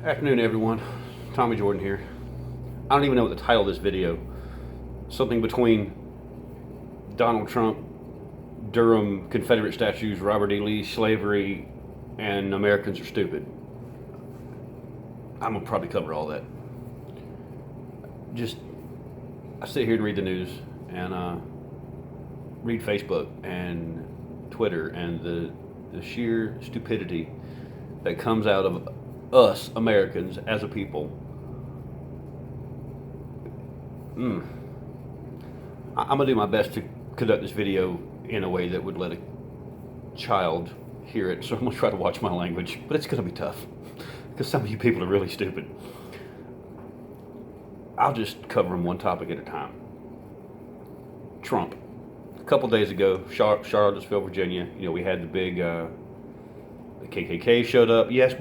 Afternoon, everyone. Tommy Jordan here. I don't even know what the title of this video. Something between Donald Trump, Durham, Confederate statues, Robert E. Lee, slavery, and Americans are stupid. I'm gonna probably cover all that. I sit here and read the news and read Facebook and Twitter and the sheer stupidity that comes out of us Americans as a people. I'm gonna do my best to conduct this video in a way that would let a child hear it, so I'm gonna try to watch my language, but it's gonna be tough because some of you people are really stupid. I'll just cover them one topic at a time. Trump. A couple days ago, Charlottesville, Virginia, we had the big the KKK showed up. Yes,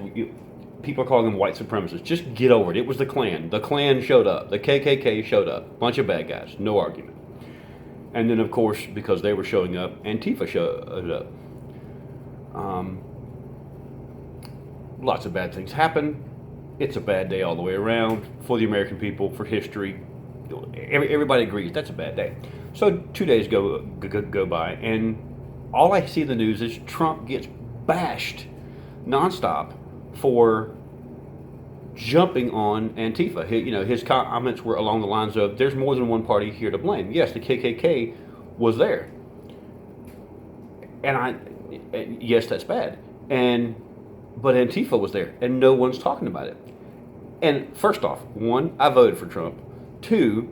people are calling them white supremacists. Just get over it. It was the Klan. The Klan showed up. The KKK showed up. Bunch of bad guys. No argument. And then, of course, because they were showing up, Antifa showed up. Lots of bad things happen. It's a bad day all the way around for the American people, for history. Everybody agrees that's a bad day. So 2 days go by, and all I see in the news is Trump gets bashed nonstop for jumping on Antifa. His comments were along the lines of, "There's more than one party here to blame." Yes, the KKK was there, and yes, that's bad. But Antifa was there, and no one's talking about it. And first off, one, I voted for Trump. Two,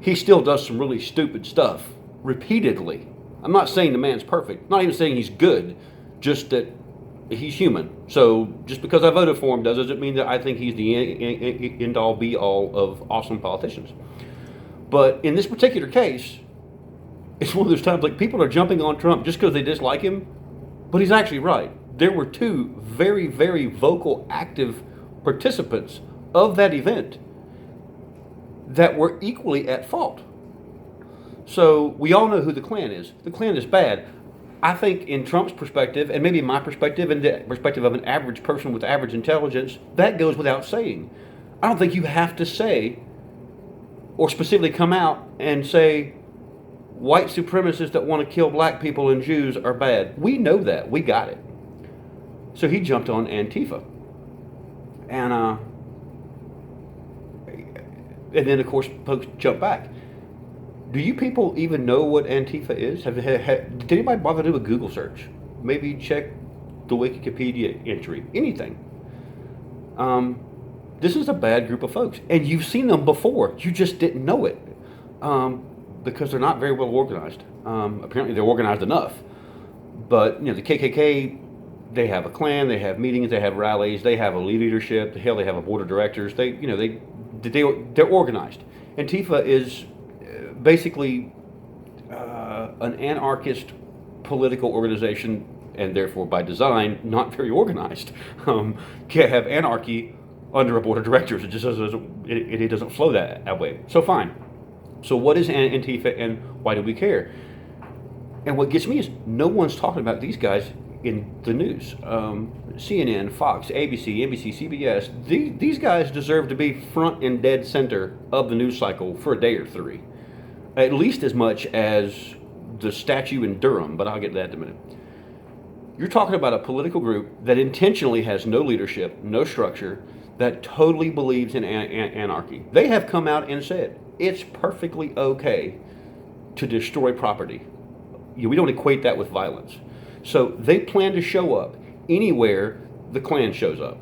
he still does some really stupid stuff repeatedly. I'm not saying the man's perfect. Not even saying he's good. Just that he's human. So just because I voted for him doesn't mean that I think he's the end-all, be-all of awesome politicians. But in this particular case, it's one of those times like people are jumping on Trump just because they dislike him, but he's actually right. There were two very, very vocal, active participants of that event that were equally at fault. So we all know who the Klan is. The Klan is bad. I think in Trump's perspective, and maybe my perspective, and the perspective of an average person with average intelligence, that goes without saying. I don't think you have to say, or specifically come out and say, white supremacists that want to kill black people and Jews are bad. We know that. We got it. So he jumped on Antifa. And then, of course, folks jump back. Do you people even know what Antifa is? Did anybody bother to do a Google search? Maybe check the Wikipedia entry. Anything. This is a bad group of folks. And you've seen them before. You just didn't know it. Because they're not very well organized. Apparently they're organized enough. But, the KKK, they have a Klan, they have meetings, they have rallies, they have a leadership. Hell, they have a board of directors. They're organized. Antifa is basically an anarchist political organization, and therefore by design not very organized. Can't have anarchy under a board of directors. It just doesn't flow that way. So fine. So what is Antifa, and why do we care? And what gets me is no one's talking about these guys in the news. CNN, Fox, ABC, NBC, CBS, these guys deserve to be front and dead center of the news cycle for a day or three. At least as much as the statue in Durham, but I'll get to that in a minute. You're talking about a political group that intentionally has no leadership, no structure, that totally believes in anarchy. They have come out and said it's perfectly okay to destroy property. We don't equate that with violence. So they plan to show up anywhere the Klan shows up.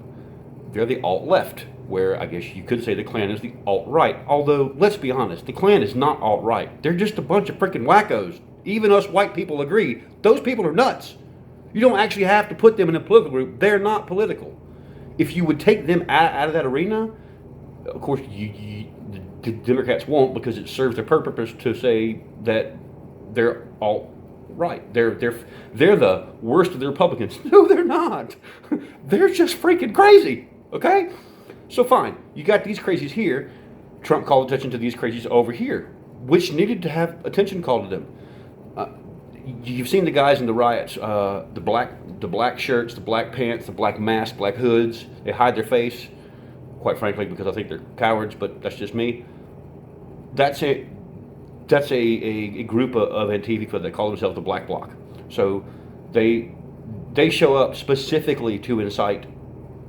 They're the alt-left, where I guess you could say the Klan is the alt-right. Although, let's be honest, the Klan is not alt-right. They're just a bunch of freaking wackos. Even us white people agree. Those people are nuts. You don't actually have to put them in a political group. They're not political. If you would take them out of that arena, of course, the Democrats won't, because it serves their purpose to say that they're alt-right. They're the worst of the Republicans. No, they're not. They're just freaking crazy. Okay? So fine, you got these crazies here. Trump called attention to these crazies over here, which needed to have attention called to them. You've seen the guys in the riots, the black shirts, the black pants, the black masks, black hoods. They hide their face. quite frankly, because I think they're cowards, but that's just me. That's a group of Antifa that call themselves the Black Bloc. So they show up specifically to incite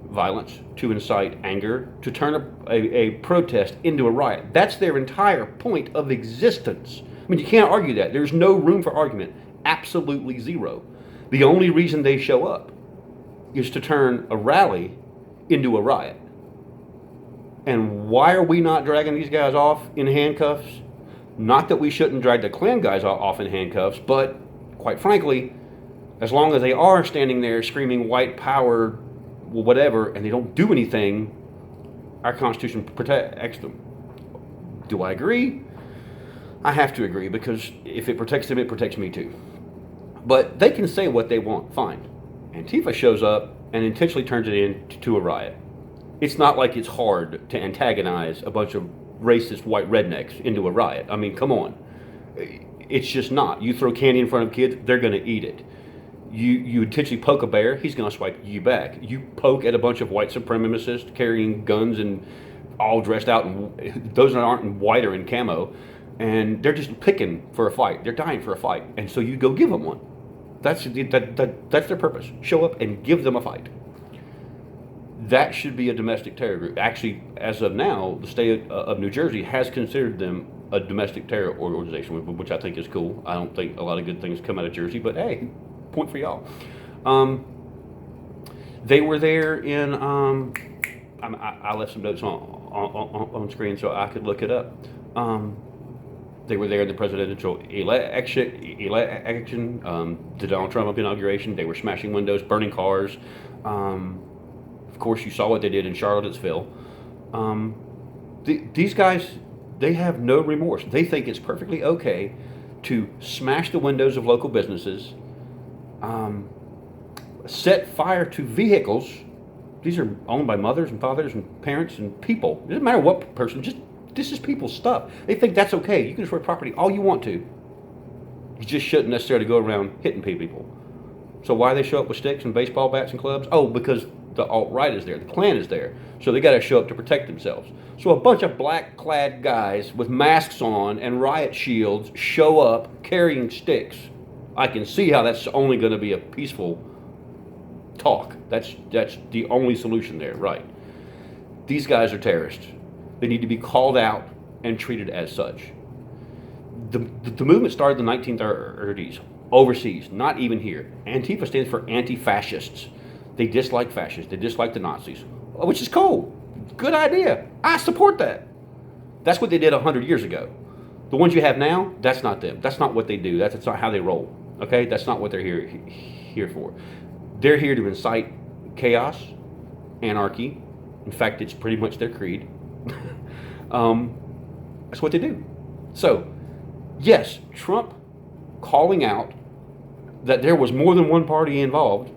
violence, to incite anger, to turn a protest into a riot. That's their entire point of existence. I mean, you can't argue that. There's no room for argument. Absolutely zero. The only reason they show up is to turn a rally into a riot. And why are we not dragging these guys off in handcuffs? Not that we shouldn't drag the Klan guys off in handcuffs, but quite frankly, as long as they are standing there screaming white power, whatever, and they don't do anything, our Constitution protects them. Do I agree? I have to agree, because if it protects them, it protects me too. But they can say what they want, fine. Antifa shows up and intentionally turns it into a riot. It's not like it's hard to antagonize a bunch of racist white rednecks into a riot. I mean, come on. It's just not. You throw candy in front of kids, they're going to eat it. You intentionally poke a bear, he's going to swipe you back. You poke at a bunch of white supremacists carrying guns and all dressed out, and those that aren't in white or in camo, and they're just picking for a fight. They're dying for a fight, and so you go give them one. That's their purpose. Show up and give them a fight. That should be a domestic terror group. Actually, as of now, the state of New Jersey has considered them a domestic terror organization, which I think is cool. I don't think a lot of good things come out of Jersey, but hey, point for y'all. They were there in, I left some notes on screen so I could look it up. They were there in the presidential election, the Donald Trump inauguration. They were smashing windows, burning cars. Of course, you saw what they did in Charlottesville. These guys, they have no remorse. They think it's perfectly okay to smash the windows of local businesses, set fire to vehicles. These are owned by mothers and fathers and parents and people. It doesn't matter what person, just this is people's stuff. They think that's okay. You can destroy property all you want to. You just shouldn't necessarily go around hitting people. So why they show up with sticks and baseball bats and clubs? Oh, because the alt-right is there, the Klan is there. So they got to show up to protect themselves. So a bunch of black-clad guys with masks on and riot shields show up carrying sticks. I can see how that's only going to be a peaceful talk. That's the only solution there, right? These guys are terrorists. They need to be called out and treated as such. The movement started in the 1930s, overseas, not even here. Antifa stands for anti-fascists. They dislike fascists. They dislike the Nazis, which is cool. Good idea. I support that. That's what they did 100 years ago. The ones you have now, that's not them. That's not what they do. That's not how they roll. Okay? That's not what they're here for. They're here to incite chaos, anarchy. In fact, it's pretty much their creed. That's what they do. So, yes, Trump calling out that there was more than one party involved,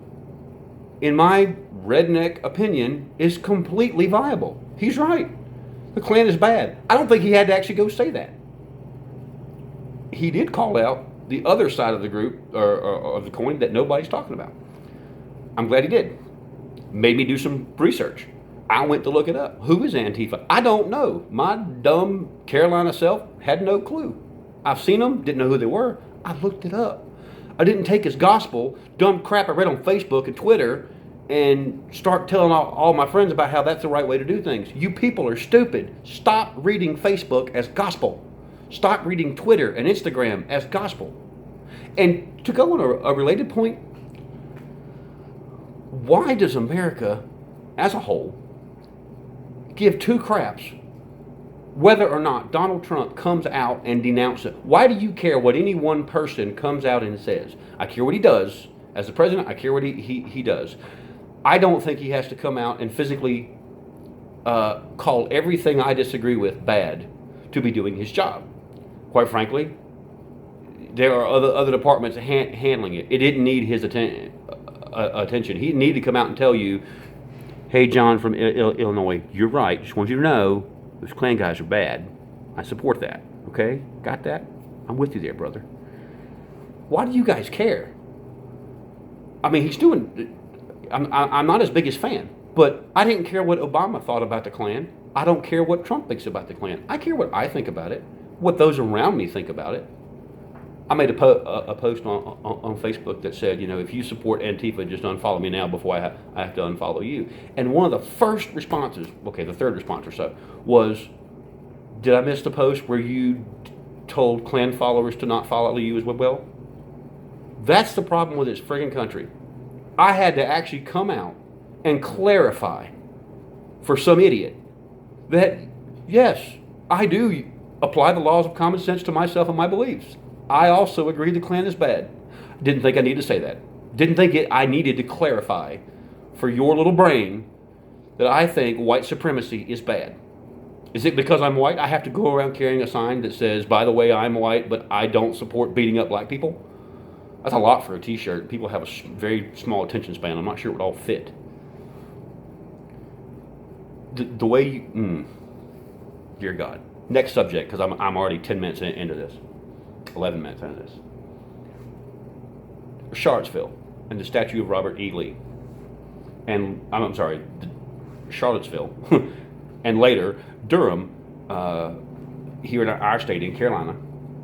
in my redneck opinion, is completely viable. He's right. The Klan is bad. I don't think he had to actually go say that. He did call out the other side of the group, or of the coin, that nobody's talking about. I'm glad he did. Made me do some research. I went to look it up. Who is Antifa? I don't know. My dumb Carolina self had no clue. I've seen them, didn't know who they were. I looked it up. I didn't take as gospel dumb crap I read on Facebook and Twitter and start telling all my friends about how that's the right way to do things. You people are stupid. Stop reading Facebook as gospel. Stop reading Twitter and Instagram as gospel. And to go on a related point, why does America as a whole give two craps whether or not Donald Trump comes out and denounces it? Why do you care what any one person comes out and says? I care what he does. As the president, I care what he does. I don't think he has to come out and physically call everything I disagree with bad to be doing his job. Quite frankly, there are other departments handling it. It didn't need his attention. He needed to come out and tell you, hey, John from Illinois, you're right. Just want you to know those Klan guys are bad. I support that. Okay? Got that? I'm with you there, brother. Why do you guys care? I mean, he's doing... I'm not his biggest fan. But I didn't care what Obama thought about the Klan. I don't care what Trump thinks about the Klan. I care what I think about it, what those around me think about it. I made a post on Facebook that said, if you support Antifa, just unfollow me now before I have to unfollow you. And one of the first responses, the third response or so, was, did I miss the post where you told Klan followers to not follow you as well? That's the problem with this friggin' country. I had to actually come out and clarify for some idiot that, yes, I do apply the laws of common sense to myself and my beliefs. I also agree the Klan is bad. Didn't think I needed to say that. Didn't think I needed to clarify for your little brain that I think white supremacy is bad. Is it because I'm white I have to go around carrying a sign that says, by the way, I'm white, but I don't support beating up black people? That's a lot for a t-shirt. People have a very small attention span. I'm not sure it would all fit. The way you... dear God. Next subject, because I'm already 10 minutes into this. 11 minutes into this. Charlottesville and the statue of Robert E. Lee. And, Charlottesville. And later, Durham, here in our state, in Carolina.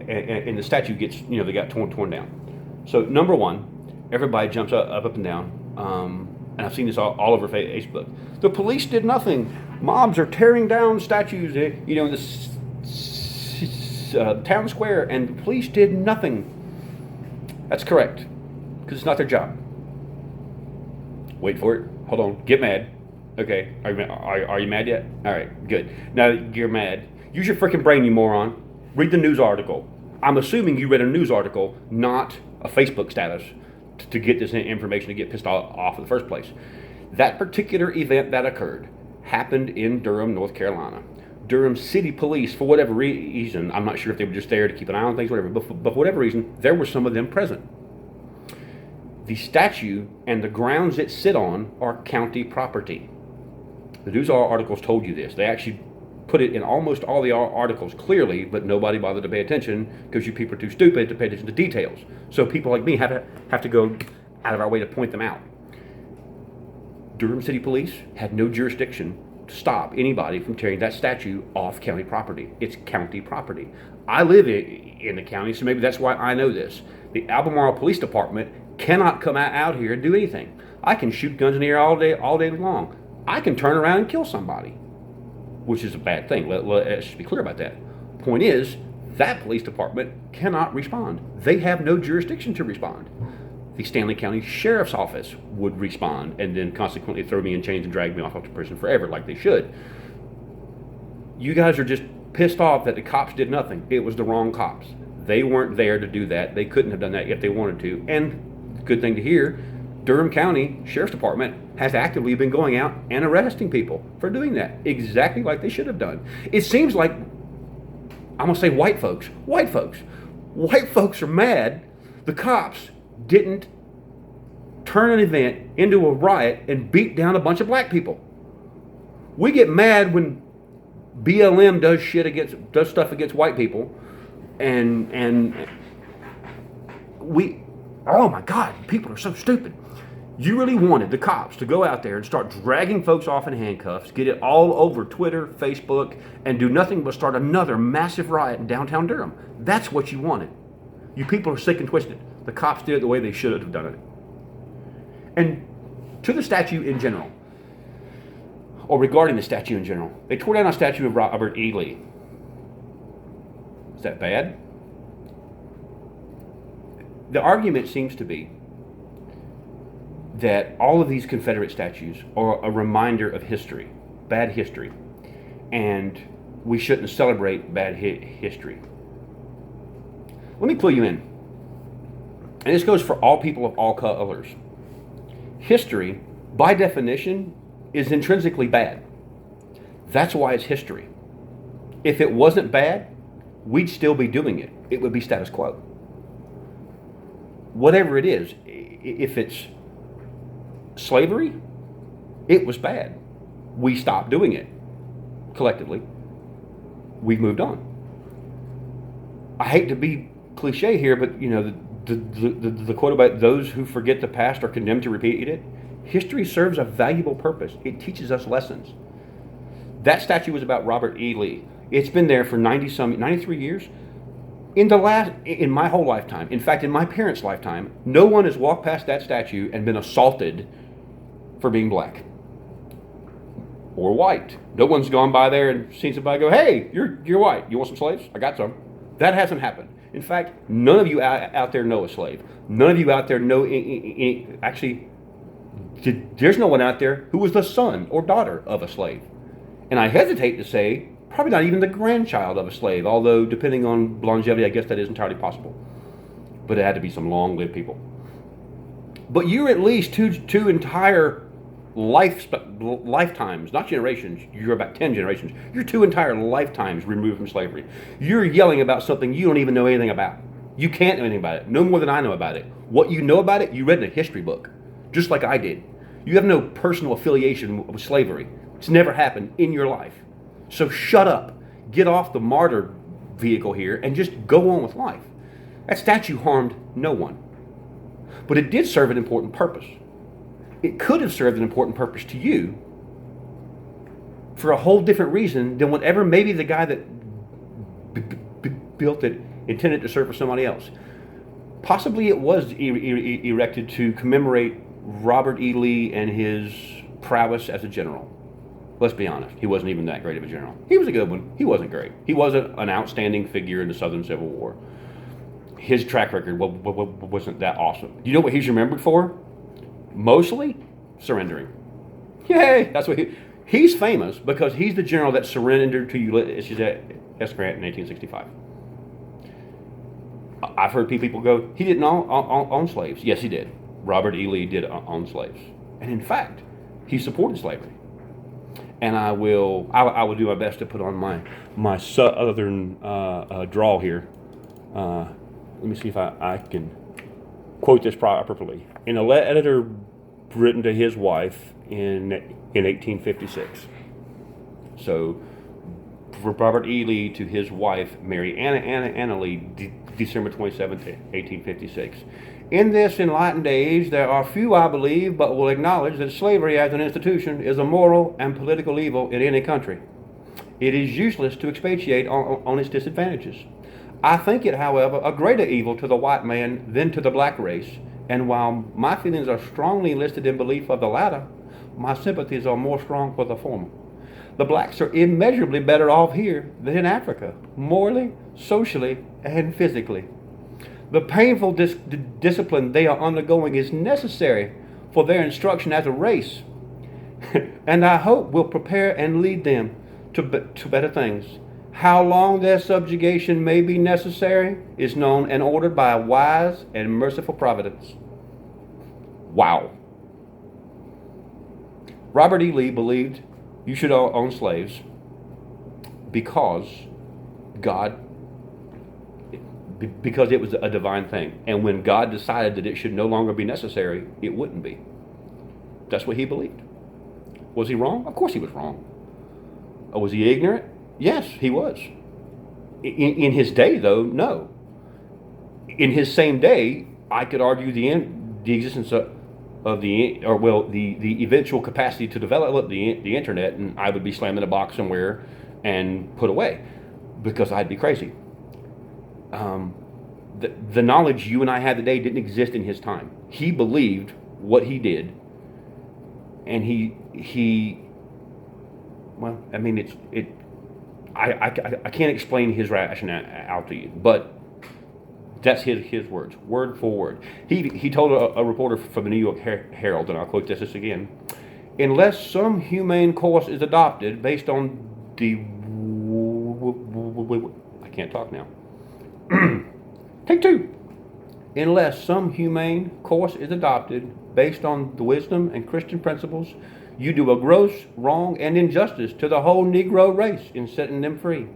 And the statue gets, they got torn down. So, number one, everybody jumps up and down. And I've seen this all over Facebook. The police did nothing. Mobs are tearing down statues, in the town square, and the police did nothing. That's correct, because it's not their job. Wait for it. Hold on. Get mad. Okay. Are you mad yet? All right. Good. Now you're mad. Use your freaking brain, you moron. Read the news article. I'm assuming you read a news article, not a Facebook status, to get this information to get pissed off in the first place. That particular event that occurred happened in Durham, North Carolina. Durham City Police, for whatever reason, I'm not sure if they were just there to keep an eye on things, whatever, but for whatever reason, there were some of them present. The statue and the grounds it sit on are county property. The news articles told you this. They actually put it in almost all the articles clearly, but nobody bothered to pay attention because you people are too stupid to pay attention to details. So people like me have to go out of our way to point them out. Durham City Police had no jurisdiction to stop anybody from tearing that statue off county property. It's county property. I live in the county, so maybe that's why I know this. The Albemarle Police Department cannot come out here and do anything. I can shoot guns in the air all day long. I can turn around and kill somebody, which is a bad thing. Let's just be clear about that. Point is, that police department cannot respond. They have no jurisdiction to respond. The Stanley County Sheriff's Office would respond and then consequently throw me in chains and drag me off to prison forever like they should. You guys are just pissed off that the cops did nothing. It was the wrong cops. They weren't there to do that. They couldn't have done that if they wanted to. And good thing to hear, Durham County Sheriff's Department has actively been going out and arresting people for doing that, exactly like they should have done. It seems like, I'm going to say white folks are mad the cops didn't turn an event into a riot and beat down a bunch of black people. We get mad when BLM does stuff against white people, and we, oh my God, people are so stupid. You really wanted the cops to go out there and start dragging folks off in handcuffs, get it all over Twitter, Facebook, and do nothing but start another massive riot in downtown Durham. That's what you wanted. You people are sick and twisted. The cops did it the way they should have done it. And to the statue in general, or regarding the statue in general, they tore down a statue of Robert E. Lee. Is that bad? The argument seems to be that all of these Confederate statues are a reminder of history, bad history, and we shouldn't celebrate bad history. Let me clue you in. And this goes for all people of all colors. History, by definition, is intrinsically bad. That's why it's history. If it wasn't bad, we'd still be doing it. It would be status quo. Whatever it is, if it's slavery, it was bad. We stopped doing it collectively. We've moved on. I hate to be cliche here, but the quote about those who forget the past are condemned to repeat it. History serves a valuable purpose. It teaches us lessons. That statue was about Robert E. Lee. It's been there for 93 years. In my whole lifetime, in fact, in my parents' lifetime, no one has walked past that statue and been assaulted for being black or white. No one's gone by there and seen somebody go, "Hey, you're white. You want some slaves? I got some." That hasn't happened. In fact, none of you out there know a slave. None of you out there know actually. There's no one out there who was the son or daughter of a slave, and I hesitate to say probably not even the grandchild of a slave. Although, depending on longevity, I guess that is entirely possible. But it had to be some long-lived people. But you're at least two entire lifetimes, not generations. You're about 10 generations. You're 2 entire lifetimes removed from slavery. You're yelling about something you don't even know anything about. You can't know anything about it, no more than I know about it. What you know about it, you read in a history book, just like I did. You have no personal affiliation with slavery. It's never happened in your life. So shut up, get off the martyr vehicle here, and just go on with life. That statue harmed no one. But it did serve an important purpose. It could have served an important purpose to you for a whole different reason than whatever maybe the guy that built it intended to serve for somebody else. Possibly it was erected to commemorate Robert E. Lee and his prowess as a general. Let's be honest, he wasn't even that great of a general. He was a good one. He wasn't great. He wasn't an outstanding figure in the Southern Civil War. His track record wasn't that awesome. You know what he's remembered for? Mostly surrendering. Yay! That's what he's famous because he's the general that surrendered to Ulysses S. Grant in 1865. I've heard people go, he didn't own slaves. Yes, he did. Robert E. Lee did own slaves. And in fact, he supported slavery. And I will do my best to put on my southern drawl here. Let me see if I can quote this properly. In a letter written to his wife in 1856. So, for Robert E. Lee to his wife, Mary Anna Lee, December 27th, 1856. In this enlightened age, there are few, I believe, but will acknowledge that slavery as an institution is a moral and political evil in any country. It is useless to expatiate on its disadvantages. I think it, however, a greater evil to the white man than to the black race, and while my feelings are strongly enlisted in belief of the latter, my sympathies are more strong for the former. The blacks are immeasurably better off here than in Africa, morally, socially, and physically. The painful discipline they are undergoing is necessary for their instruction as a race, and I hope will prepare and lead them to better things. How long their subjugation may be necessary is known and ordered by a wise and merciful providence. Wow. Robert E. Lee believed you should own slaves because it was a divine thing. And when God decided that it should no longer be necessary, it wouldn't be. That's what he believed. Was he wrong? Of course he was wrong. Was he ignorant? Yes, he was. In his day, though, no. In his same day, I could argue the existence of the eventual capacity to develop the internet, and I would be slammed in a box somewhere and put away because I'd be crazy. The knowledge you and I have today didn't exist in his time. He believed what he did, and I can't explain his rationale to you, but that's his words, word for word. He told a reporter from the New York Herald, and I'll quote this again: "Unless some humane course is adopted based on the..." I can't talk now. Take two. "Unless some humane course is adopted based on the wisdom and Christian principles, you do a gross wrong and injustice to the whole Negro race in setting them free.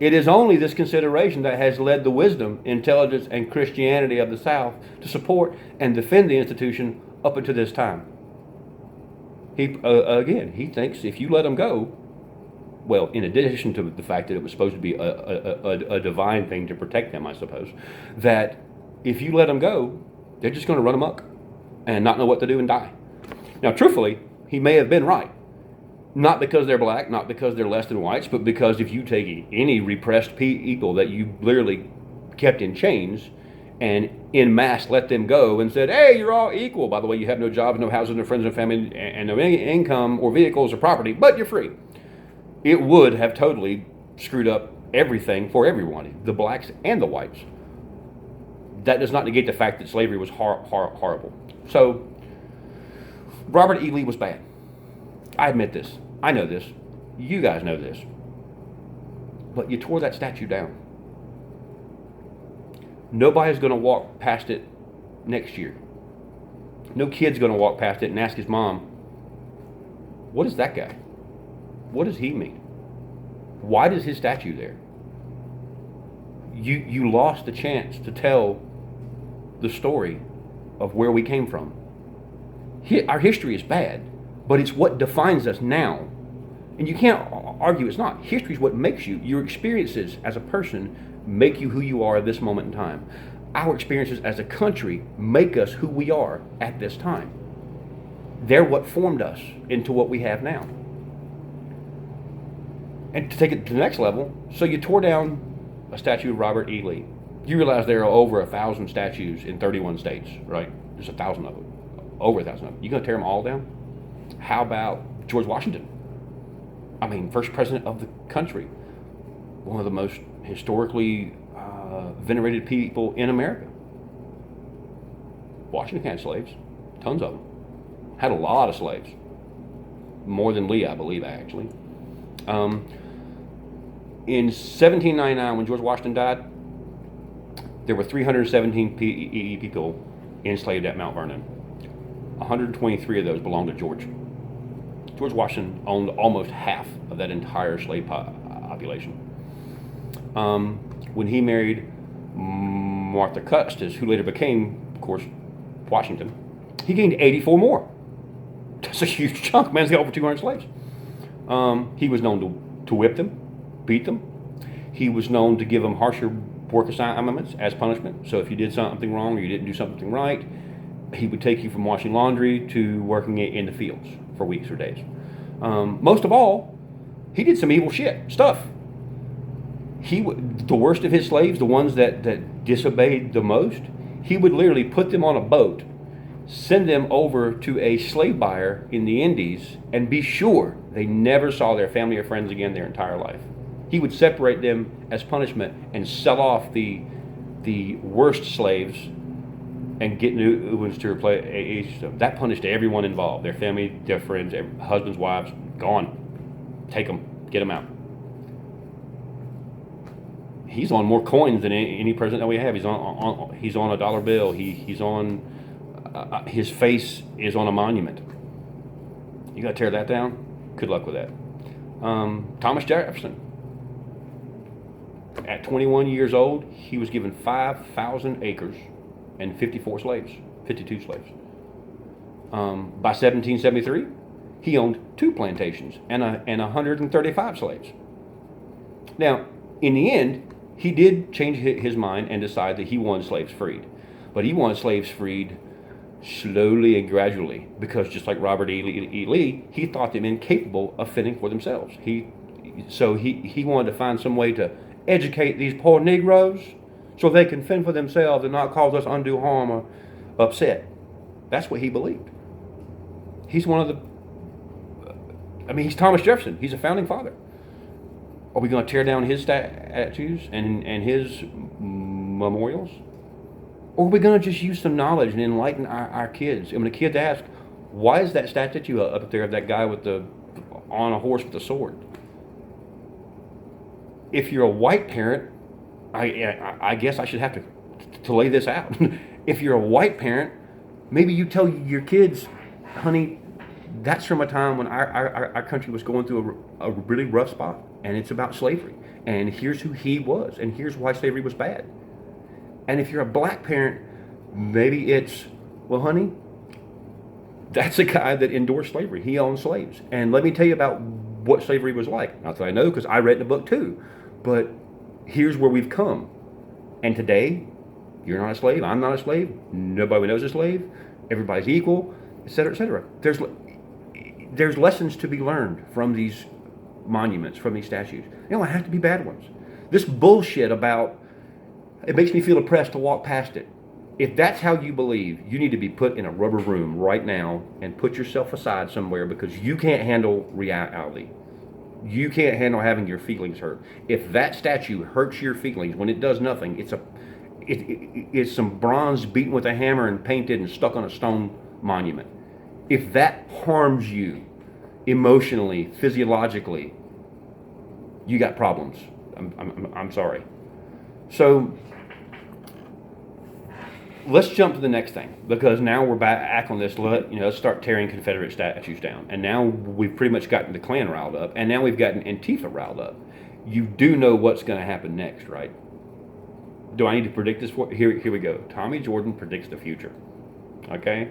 It is only this consideration that has led the wisdom, intelligence, and Christianity of the South to support and defend the institution up until this time." He thinks if you let them go, well, in addition to the fact that it was supposed to be a divine thing to protect them, I suppose, that if you let them go, they're just going to run amok and not know what to do and die. Now, truthfully, he may have been right. Not because they're black, not because they're less than whites, but because if you take any repressed people that you literally kept in chains and en masse let them go and said, hey, you're all equal. By the way, you have no jobs, no houses, no friends, no family, and no income or vehicles or property, but you're free. It would have totally screwed up everything for everyone, the blacks and the whites. That does not negate the fact that slavery was horrible. So, Robert E. Lee was bad. I admit this. I know this. You guys know this. But you tore that statue down. Nobody's going to walk past it next year. No kid's going to walk past it and ask his mom, what is that guy? What does he mean? Why is his statue there? You lost the chance to tell the story of where we came from. Our history is bad, but it's what defines us now. And you can't argue it's not. History is what makes you. Your experiences as a person make you who you are at this moment in time. Our experiences as a country make us who we are at this time. They're what formed us into what we have now. And to take it to the next level, so you tore down a statue of Robert E. Lee. You realize there are over 1,000 statues in 31 states, right? There's 1,000 of them. Over 1,000 of them. You gonna tear them all down? How about George Washington? I mean, first president of the country. One of the most historically venerated people in America. Washington had slaves. Tons of them. Had a lot of slaves. More than Lee, I believe, actually. In 1799, when George Washington died, there were 317 people enslaved at Mount Vernon. 123 of those belonged to George. George Washington owned almost half of that entire slave population. When he married Martha Custis, who later became, of course, Washington, he gained 84 more. That's a huge chunk. Man's got over 200 slaves. He was known to whip them, beat them. He was known to give them harsher work assignments as punishment. So if you did something wrong or you didn't do something right, he would take you from washing laundry to working in the fields for weeks or days. Most of all, he did some evil stuff. The worst of his slaves, the ones that disobeyed the most, he would literally put them on a boat, send them over to a slave buyer in the Indies, and be sure they never saw their family or friends again their entire life. He would separate them as punishment and sell off the worst slaves and get new ones to replace them. That punished everyone involved, their family, their friends, husbands, wives, gone. Take them, get them out. He's on more coins than any president that we have. He's on a dollar bill. He's on his face is on a monument. You got to tear that down? Good luck with that. Thomas Jefferson. At 21 years old, he was given 5,000 acres and 52 slaves. By 1773, he owned 2 plantations and 135 slaves. Now, in the end, he did change his mind and decide that he wanted slaves freed. But he wanted slaves freed slowly and gradually, because just like Robert E. Lee, he thought them incapable of fending for themselves. He wanted to find some way to educate these poor Negroes so they can fend for themselves and not cause us undue harm or upset. That's what he believed. He's he's Thomas Jefferson. He's a founding father. Are we going to tear down his statues and his memorials? Or are we going to just use some knowledge and enlighten our kids? And when the kids ask, why is that statue up there of that guy on a horse with a sword? If you're a white parent, I guess I should have to lay this out. If you're a white parent, maybe you tell your kids, honey, that's from a time when our country was going through a really rough spot, and it's about slavery. And here's who he was, and here's why slavery was bad. And if you're a black parent, maybe it's, well, honey, that's a guy that endorsed slavery. He owned slaves. And let me tell you about what slavery was like. Not that I know, because I read the book too. But here's where we've come. And today, you're not a slave. I'm not a slave. Nobody knows a slave. Everybody's equal. et cetera, et cetera. There's lessons to be learned from these monuments, from these statues. They don't have to be bad ones. This bullshit about, it makes me feel oppressed to walk past it. If that's how you believe, you need to be put in a rubber room right now and put yourself aside somewhere, because you can't handle reality. You can't handle having your feelings hurt. If that statue hurts your feelings when it does nothing, it's some bronze beaten with a hammer and painted and stuck on a stone monument. If that harms you emotionally, physiologically, you got problems. I'm sorry. So let's jump to the next thing, because now we're back on this. Let's start tearing Confederate statues down. And now we've pretty much gotten the Klan riled up, and now we've gotten Antifa riled up. You do know what's going to happen next, right? Do I need to predict this? Here we go. Tommy Jordan predicts the future. Okay?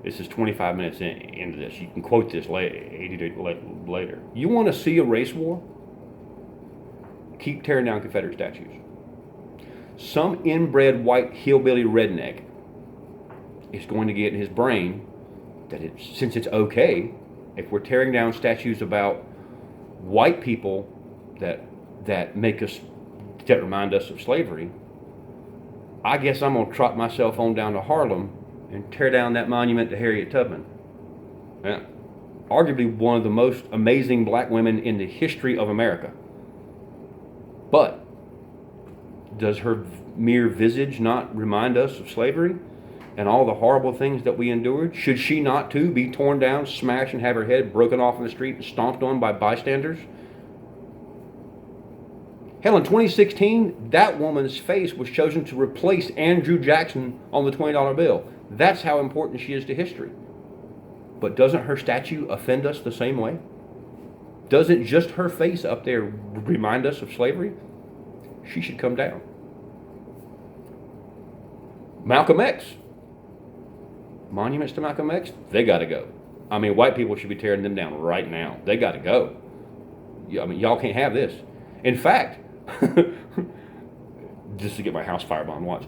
This is 25 minutes into this. You can quote this later. You want to see a race war? Keep tearing down Confederate statues. Some inbred white hillbilly redneck is going to get in his brain that since it's okay, if we're tearing down statues about white people that remind us of slavery, I guess I'm going to trot myself on down to Harlem and tear down that monument to Harriet Tubman. Yeah. Arguably one of the most amazing black women in the history of America. But does her mere visage not remind us of slavery and all the horrible things that we endured? Should she not too be torn down, smashed, and have her head broken off in the street and stomped on by bystanders? Hell, in 2016, that woman's face was chosen to replace Andrew Jackson on the $20 bill. That's how important she is to history. But doesn't her statue offend us the same way? Doesn't just her face up there remind us of slavery? She should come down. Malcolm X. Monuments to Malcolm X, they got to go. I mean, white people should be tearing them down right now. They got to go. I mean, y'all can't have this. In fact, just to get my house firebombed once,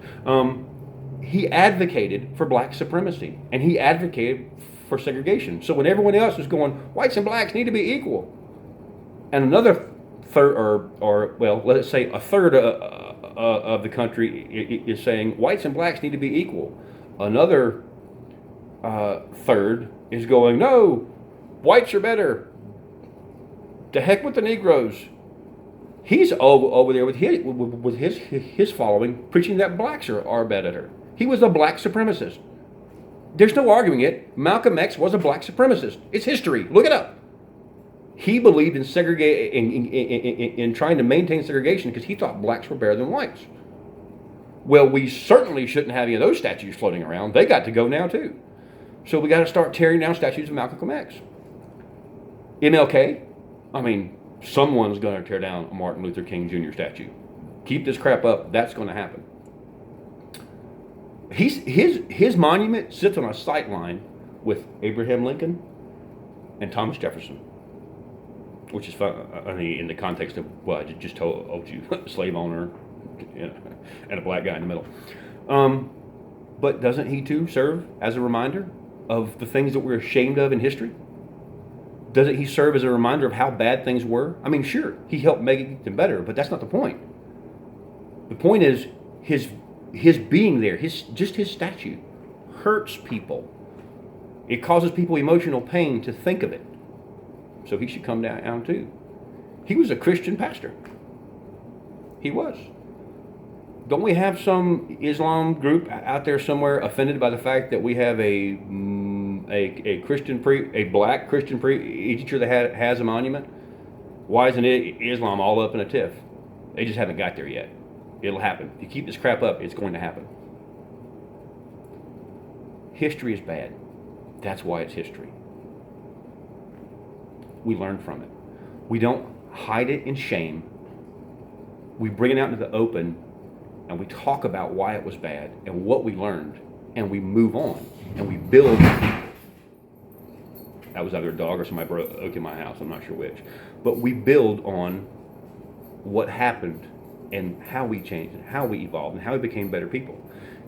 he advocated for black supremacy, and he advocated for segregation. So when everyone else is going, whites and blacks need to be equal, and another third, or let's say a third of the country is saying whites and blacks need to be equal, another third is going, no, whites are better. To heck with the Negroes. He's over there with his following, preaching that blacks are better. He was a black supremacist. There's no arguing it. Malcolm X was a black supremacist. It's history. Look it up. He believed in trying to maintain segregation because he thought blacks were better than whites. Well, we certainly shouldn't have any of those statues floating around. They got to go now too. So we got to start tearing down statues of Malcolm X. MLK, I mean, someone's going to tear down a Martin Luther King Jr. statue. Keep this crap up. That's going to happen. His monument sits on a sight line with Abraham Lincoln and Thomas Jefferson, which is funny in the context of what I just told you, a slave owner and a black guy in the middle. But doesn't he too serve as a reminder of the things that we're ashamed of in history? Doesn't he serve as a reminder of how bad things were? I mean, sure, he helped make them better, but that's not the point. The point is his being there, just his statue, hurts people. It causes people emotional pain to think of it. So he should come down too. He was a Christian pastor. He was. Don't we have some Islam group out there somewhere offended by the fact that we have a black Christian teacher that has a monument? Why isn't Islam all up in a tiff? They just haven't got there yet. It'll happen. If you keep this crap up, it's going to happen. History is bad. That's why it's history. We learn from it. We don't hide it in shame. We bring it out into the open, and we talk about why it was bad and what we learned, and we move on, and we build. That was either a dog or somebody broke in my house. I'm not sure which. But we build on what happened and how we changed and how we evolved and how we became better people.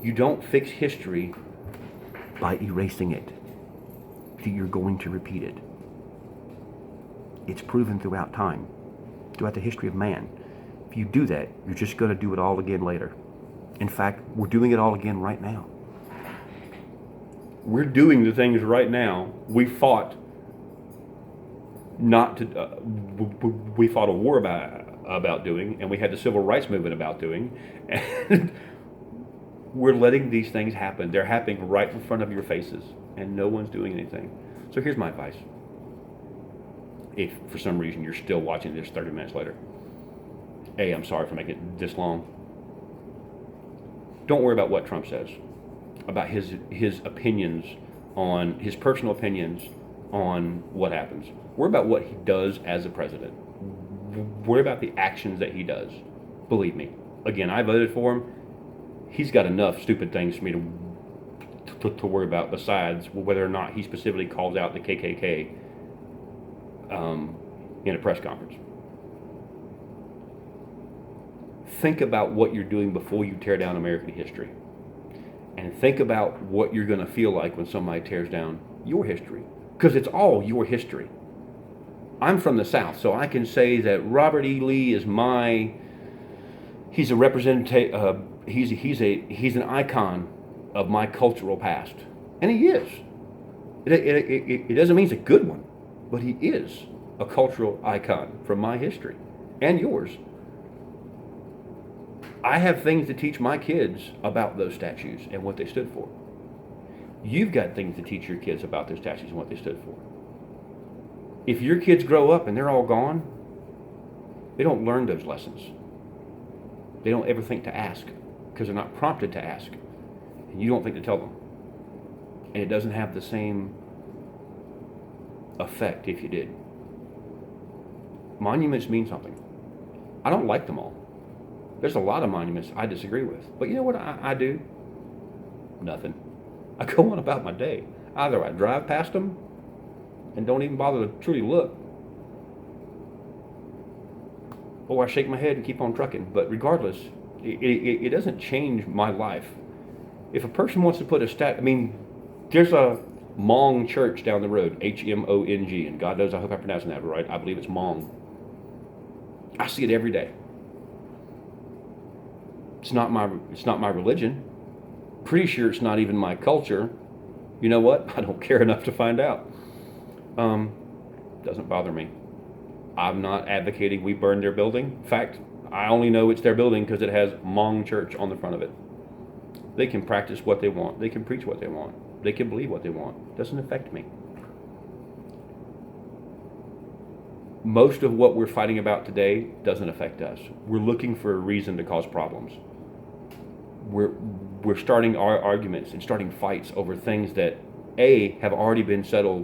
You don't fix history by erasing it. that you're going to repeat it. It's proven throughout time, throughout the history of man. If you do that, you're just going to do it all again later. In fact, we're doing it all again right now. We're doing the things right now we fought not to. We fought a war about doing, and we had the civil rights movement about doing, and we're letting these things happen. They're happening right in front of your faces, and no one's doing anything. So here's my advice. If for some reason you're still watching this 30 minutes later, A, I'm sorry for making it this long. Don't worry about what Trump says, about his opinions on, his personal opinions on what happens. Worry about what he does as a president. Worry about the actions that he does. Believe me. Again, I voted for him. He's got enough stupid things for me to worry about besides whether or not he specifically calls out the KKK in a press conference. Think about what you're doing before you tear down American history. And think about what you're going to feel like when somebody tears down your history. Because it's all your history. I'm from the South, so I can say that Robert E. Lee is he's a representative, he's an icon of my cultural past. And he is. It doesn't mean he's a good one, but he is a cultural icon from my history and yours. I have things to teach my kids about those statues and what they stood for. You've got things to teach your kids about those statues and what they stood for. If your kids grow up and they're all gone, they don't learn those lessons. They don't ever think to ask because they're not prompted to ask. And you don't think to tell them. And it doesn't have the same effect if you did. Monuments mean something. I don't like them all. There's a lot of monuments I disagree with. But you know what I do? Nothing. I go on about my day. Either I drive past them and don't even bother to truly look, or I shake my head and keep on trucking. But regardless, it doesn't change my life. If a person wants to put a there's a Hmong church down the road, H-M-O-N-G, and God knows I hope I'm pronouncing that right. I believe it's Hmong. I see it every day. It's not my religion. Pretty sure it's not even my culture. You know what? I don't care enough to find out. Doesn't bother me. I'm not advocating we burn their building. In fact, I only know it's their building because it has Hmong Church on the front of it. They can practice what they want. They can preach what they want. They can believe what they want. Doesn't affect me. Most of what we're fighting about today doesn't affect us. We're looking for a reason to cause problems. We're starting our arguments and starting fights over things that A, have already been settled